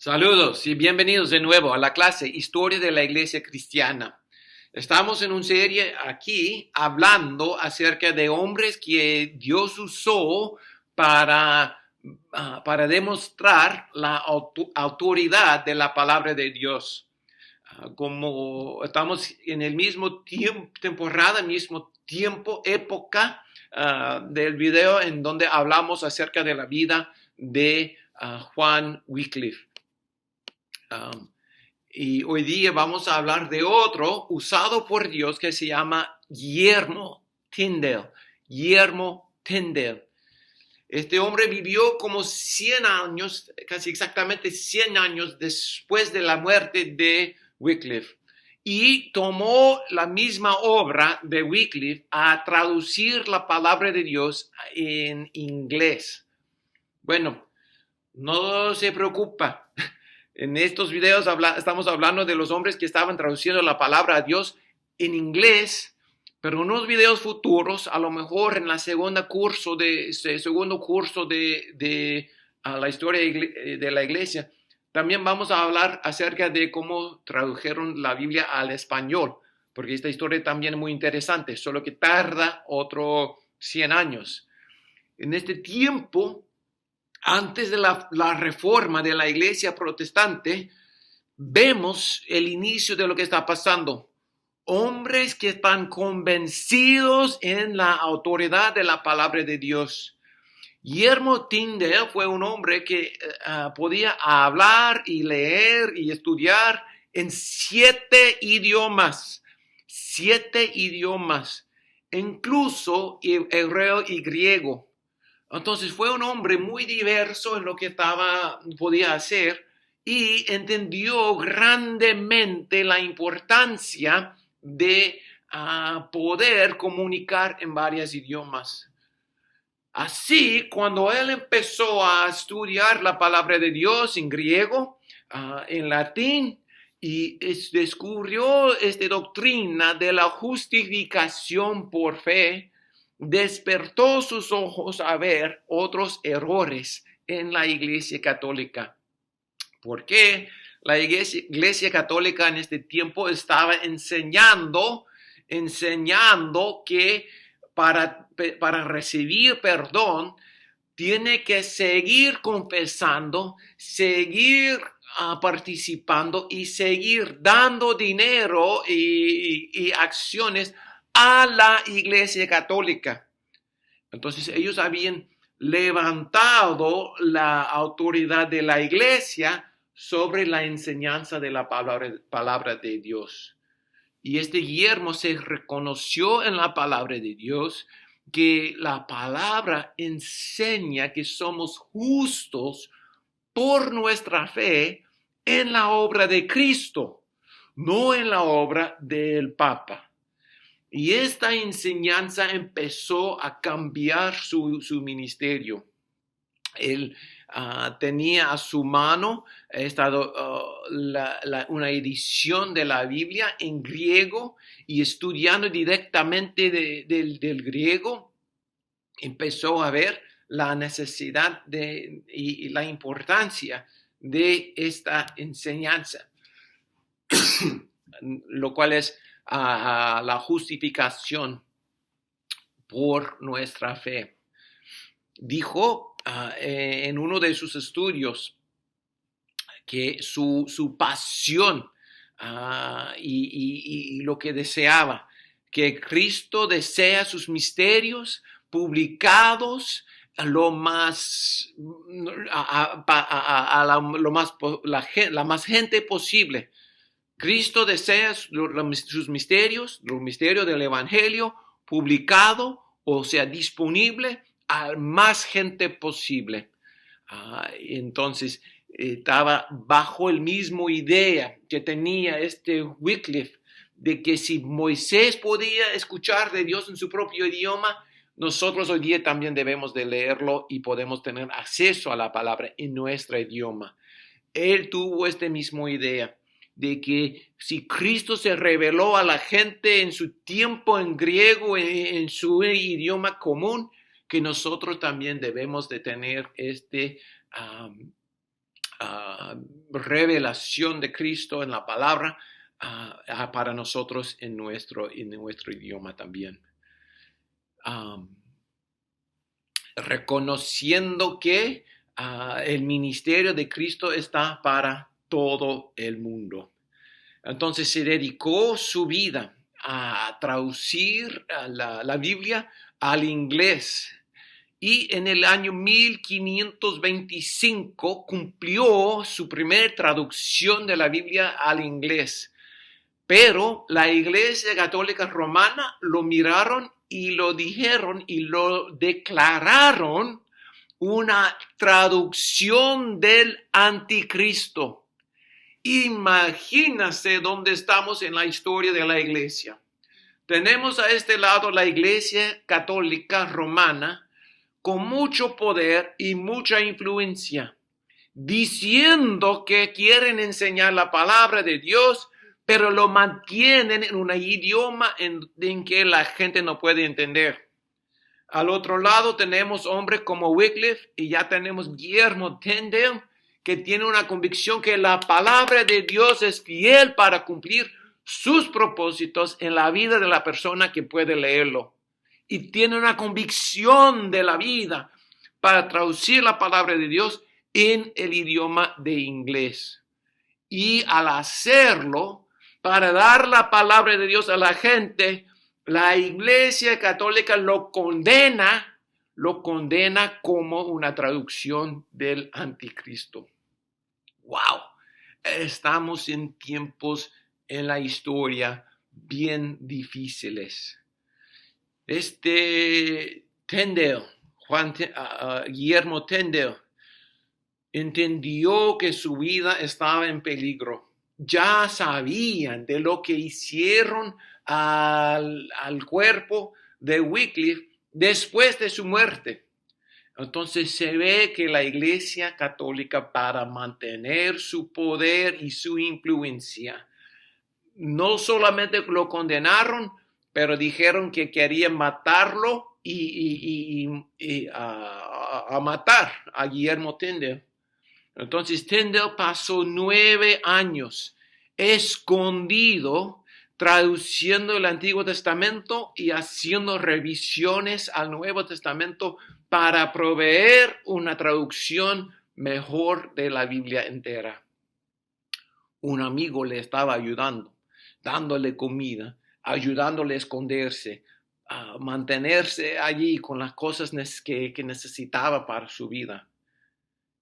Saludos y bienvenidos de nuevo a la clase Historia de la Iglesia Cristiana. Estamos en una serie aquí hablando acerca de hombres que Dios usó para demostrar la autoridad de la palabra de Dios. Como estamos en el mismo temporada, mismo tiempo, época del video en donde hablamos acerca de la vida de Juan Wycliffe. Y hoy día vamos a hablar de otro usado por Dios que se llama Guillermo Tyndale. Guillermo Tyndale. Este hombre vivió como 100 años, casi exactamente 100 años después de la muerte de Wycliffe. Y tomó la misma obra de Wycliffe a traducir la palabra de Dios en inglés. Bueno, no se preocupa. En estos videos estamos hablando de los hombres que estaban traduciendo la palabra de Dios en inglés, pero en unos videos futuros, a lo mejor en la segundo curso de la historia de la iglesia, también vamos a hablar acerca de cómo tradujeron la Biblia al español, porque esta historia también es muy interesante, solo que tarda otros 100 años. En este tiempo, antes de la reforma de la iglesia protestante, vemos el inicio de lo que está pasando. Hombres que están convencidos en la autoridad de la palabra de Dios. Guillermo Tyndale fue un hombre que podía hablar y leer y estudiar en 7 idiomas. 7 idiomas, incluso hebreo y griego. Entonces fue un hombre muy diverso en lo que podía hacer y entendió grandemente la importancia de poder comunicar en varios idiomas. Así, cuando él empezó a estudiar la palabra de Dios en griego, en latín, y descubrió esta doctrina de la justificación por fe, despertó sus ojos a ver otros errores en la Iglesia Católica. ¿Por qué? La Iglesia Católica en este tiempo estaba enseñando que para recibir perdón tiene que seguir confesando, seguir participando y seguir dando dinero y acciones a la Iglesia Católica. Entonces ellos habían levantado la autoridad de la Iglesia sobre la enseñanza de la palabra de Dios. Y este Guillermo se reconoció en la palabra de Dios que la palabra enseña que somos justos por nuestra fe en la obra de Cristo, no en la obra del Papa. Y esta enseñanza empezó a cambiar su ministerio. Él tenía a su mano una edición de la Biblia en griego y estudiando directamente del griego, empezó a ver la necesidad y la importancia de esta enseñanza, lo cual es la justificación por nuestra fe. Dijo en uno de sus estudios que su pasión y lo que deseaba, que Cristo desea sus misterios publicados la más gente posible. Cristo desea sus misterios, los misterios del Evangelio, publicado, o sea, disponible a más gente posible. Entonces, estaba bajo el mismo idea que tenía este Wycliffe, de que si Moisés podía escuchar de Dios en su propio idioma, nosotros hoy día también debemos de leerlo y podemos tener acceso a la palabra en nuestro idioma. Él tuvo esta misma idea de que si Cristo se reveló a la gente en su tiempo en griego, en su idioma común, que nosotros también debemos de tener revelación de Cristo en la palabra para nosotros en nuestro idioma también. Reconociendo que el ministerio de Cristo está para todo el mundo. Entonces se dedicó su vida a traducir la Biblia al inglés. Y en el año 1525 cumplió su primera traducción de la Biblia al inglés. Pero la Iglesia Católica Romana lo miraron y lo dijeron y lo declararon una traducción del anticristo. Imagínense dónde estamos en la historia de la Iglesia. Tenemos a este lado la Iglesia Católica Romana con mucho poder y mucha influencia, diciendo que quieren enseñar la palabra de Dios, pero lo mantienen en un idioma en que la gente no puede entender. Al otro lado tenemos hombres como Wycliffe y ya tenemos Guillermo Tyndale, que tiene una convicción que la palabra de Dios es fiel para cumplir sus propósitos en la vida de la persona que puede leerlo. Y tiene una convicción de la vida para traducir la palabra de Dios en el idioma de inglés. Y al hacerlo, para dar la palabra de Dios a la gente, la Iglesia Católica lo condena como una traducción del anticristo. ¡Wow! Estamos en tiempos en la historia bien difíciles. Guillermo Tyndale, entendió que su vida estaba en peligro. Ya sabían de lo que hicieron al cuerpo de Wycliffe después de su muerte. Entonces se ve que la Iglesia Católica, para mantener su poder y su influencia, no solamente lo condenaron, pero dijeron que querían matarlo y matar a Guillermo Tyndale. Entonces Tyndale pasó 9 años escondido traduciendo el Antiguo Testamento y haciendo revisiones al Nuevo Testamento para proveer una traducción mejor de la Biblia entera. Un amigo le estaba ayudando, dándole comida, ayudándole a esconderse, a mantenerse allí con las cosas que necesitaba para su vida.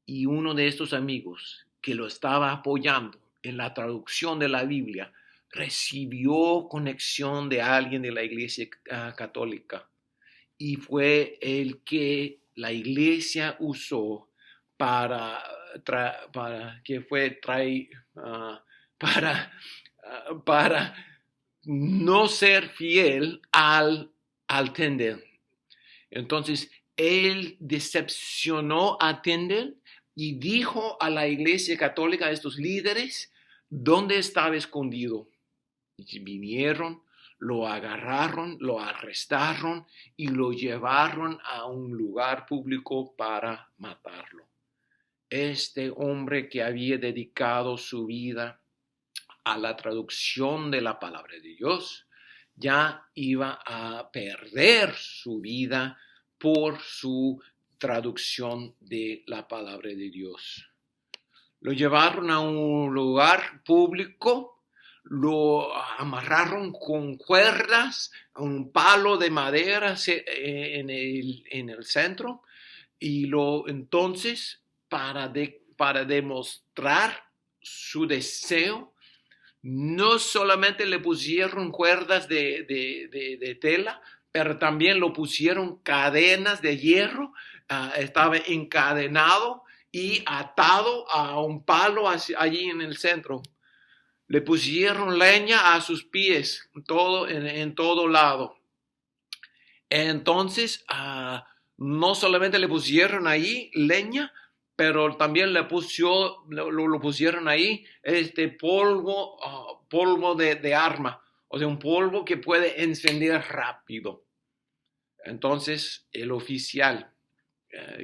Y uno de estos amigos que lo estaba apoyando en la traducción de la Biblia recibió conexión de alguien de la Iglesia Católica y fue el que la Iglesia usó para no ser fiel al Tyndale. Entonces, él decepcionó a Tyndale y dijo a la Iglesia Católica, a estos líderes, dónde estaba escondido. Y vinieron, lo agarraron, lo arrestaron y lo llevaron a un lugar público para matarlo. Este hombre que había dedicado su vida a la traducción de la palabra de Dios, ya iba a perder su vida por su traducción de la palabra de Dios. Lo llevaron a un lugar público, lo amarraron con cuerdas a un palo de madera en el centro y entonces para demostrar su deseo, no solamente le pusieron cuerdas de tela, pero también lo pusieron cadenas de hierro. Estaba encadenado y atado a un palo allí en el centro. Le pusieron leña a sus pies, en todo lado. Entonces, no solamente le pusieron ahí leña, pero también lo pusieron ahí polvo de arma, o sea, un polvo que puede encender rápido. Entonces, el oficial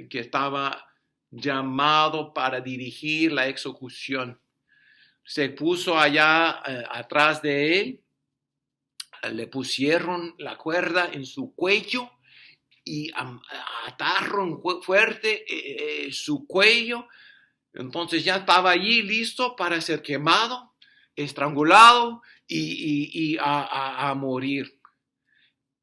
que estaba llamado para dirigir la ejecución. Se puso allá atrás de él, le pusieron la cuerda en su cuello y ataron fuerte su cuello. Entonces ya estaba allí listo para ser quemado, estrangulado y a morir.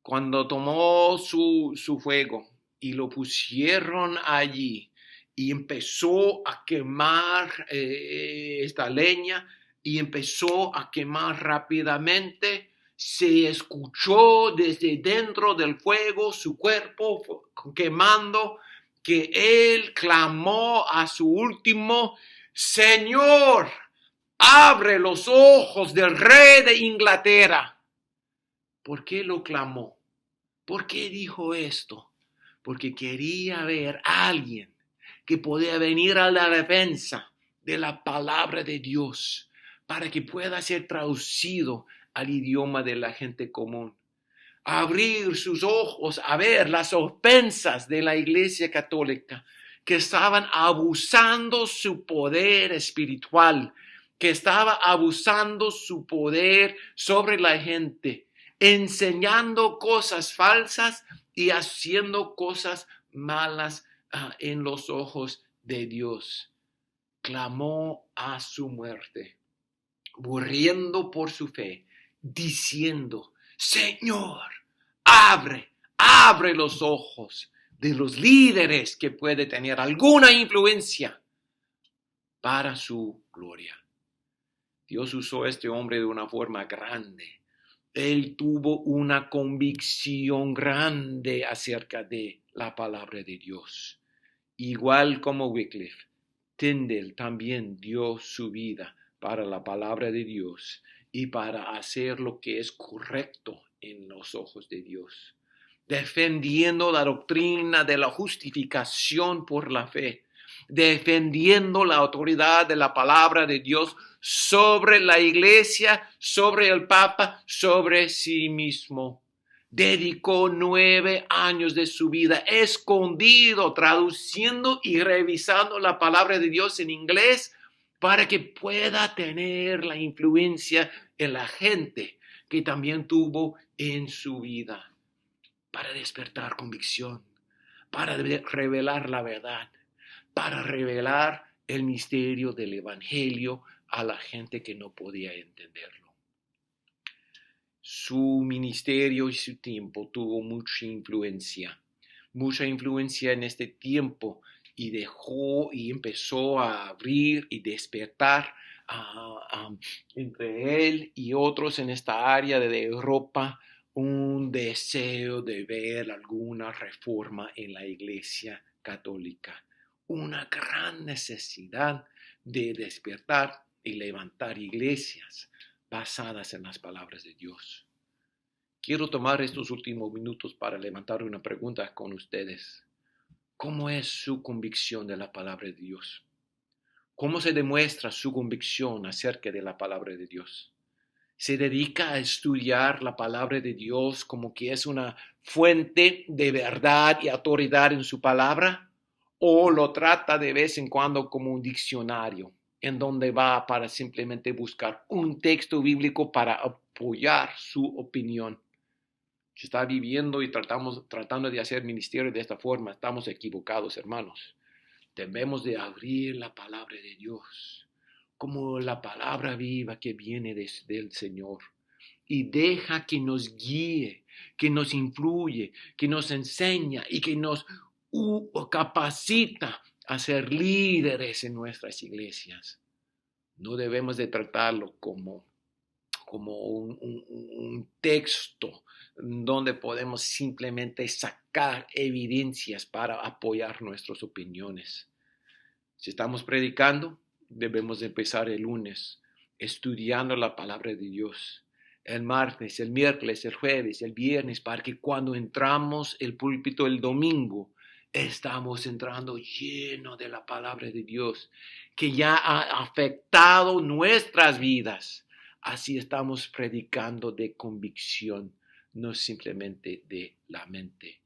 Cuando tomó su fuego y lo pusieron allí y empezó a quemar esta leña y empezó a quemar rápidamente, se escuchó desde dentro del fuego su cuerpo quemando, que él clamó a su último: Señor, abre los ojos del rey de Inglaterra. ¿Por qué lo clamó? ¿Por qué dijo esto? Porque quería ver a alguien que podía venir a la defensa de la palabra de Dios para que pueda ser traducido al idioma de la gente común. Abrir sus ojos a ver las ofensas de la Iglesia Católica, que estaban abusando su poder espiritual, que estaba abusando su poder sobre la gente, enseñando cosas falsas y haciendo cosas malas en los ojos de Dios. Clamó a su muerte, muriendo por su fe, diciendo: Señor, abre los ojos de los líderes que puede tener alguna influencia para su gloria. Dios usó a este hombre de una forma grande. Él tuvo una convicción grande acerca de la palabra de Dios. Igual como Wycliffe, Tyndale también dio su vida para la palabra de Dios y para hacer lo que es correcto en los ojos de Dios, defendiendo la doctrina de la justificación por la fe, defendiendo la autoridad de la palabra de Dios sobre la iglesia, sobre el Papa, sobre sí mismo. Dedicó 9 años de su vida escondido, traduciendo y revisando la palabra de Dios en inglés para que pueda tener la influencia en la gente que también tuvo en su vida, para despertar convicción, para revelar la verdad, para revelar el misterio del Evangelio a la gente que no podía entenderlo. Su ministerio y su tiempo tuvo mucha influencia en este tiempo, y dejó y empezó a abrir y despertar entre él y otros en esta área de Europa un deseo de ver alguna reforma en la Iglesia Católica, una gran necesidad de despertar y levantar iglesias basadas en las palabras de Dios. Quiero tomar estos últimos minutos para levantar una pregunta con ustedes. ¿Cómo es su convicción de la palabra de Dios? ¿Cómo se demuestra su convicción acerca de la palabra de Dios? ¿Se dedica a estudiar la palabra de Dios como que es una fuente de verdad y autoridad en su palabra? ¿O lo trata de vez en cuando como un diccionario, en donde va para simplemente buscar un texto bíblico para apoyar su opinión? Si está viviendo y tratando de hacer ministerio de esta forma, estamos equivocados, hermanos. Debemos de abrir la palabra de Dios como la palabra viva que viene del Señor, y deja que nos guíe, que nos influye, que nos enseña y que nos capacita a ser líderes en nuestras iglesias. No debemos de tratarlo como un texto donde podemos simplemente sacar evidencias para apoyar nuestras opiniones. Si estamos predicando, debemos empezar el lunes estudiando la palabra de Dios, el martes, el miércoles, el jueves, el viernes, para que cuando entramos el púlpito el domingo, estamos entrando lleno de la palabra de Dios, que ya ha afectado nuestras vidas. Así estamos predicando de convicción, no simplemente de la mente.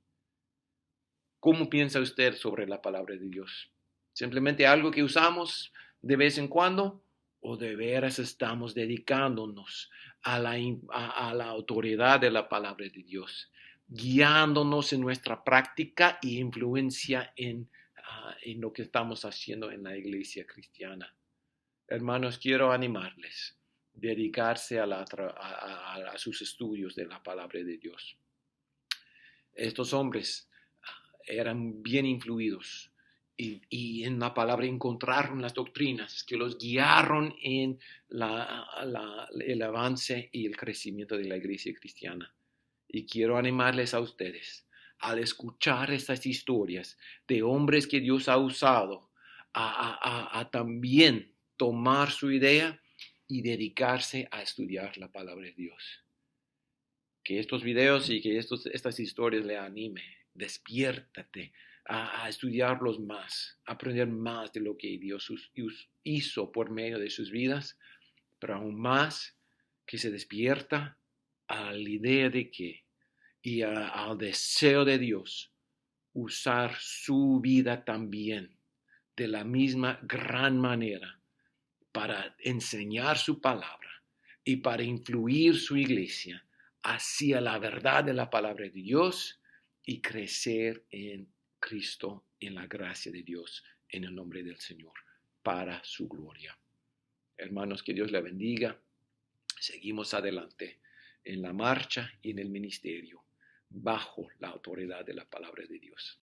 ¿Cómo piensa usted sobre la palabra de Dios? simplemente algo que usamos de vez en cuando, o de veras estamos dedicándonos a la autoridad de la palabra de Dios, guiándonos en nuestra práctica e influencia en lo que estamos haciendo en la iglesia cristiana. Hermanos, quiero animarles a dedicarse a sus estudios de la palabra de Dios. Estos hombres eran bien influidos y en la palabra encontraron las doctrinas que los guiaron en el avance y el crecimiento de la iglesia cristiana. Y quiero animarles a ustedes al escuchar estas historias de hombres que Dios ha usado a también tomar su idea y dedicarse a estudiar la palabra de Dios. Que estos videos y que estas historias le anime. Despiértate a estudiarlos más, a aprender más de lo que Dios hizo por medio de sus vidas, pero aún más que se despierta a la idea de que y al deseo de Dios usar su vida también de la misma gran manera para enseñar su palabra y para influir su iglesia hacia la verdad de la palabra de Dios y crecer en Cristo, en la gracia de Dios, en el nombre del Señor, para su gloria. Hermanos, que Dios le bendiga. Seguimos adelante en la marcha y en el ministerio, bajo la autoridad de la palabra de Dios.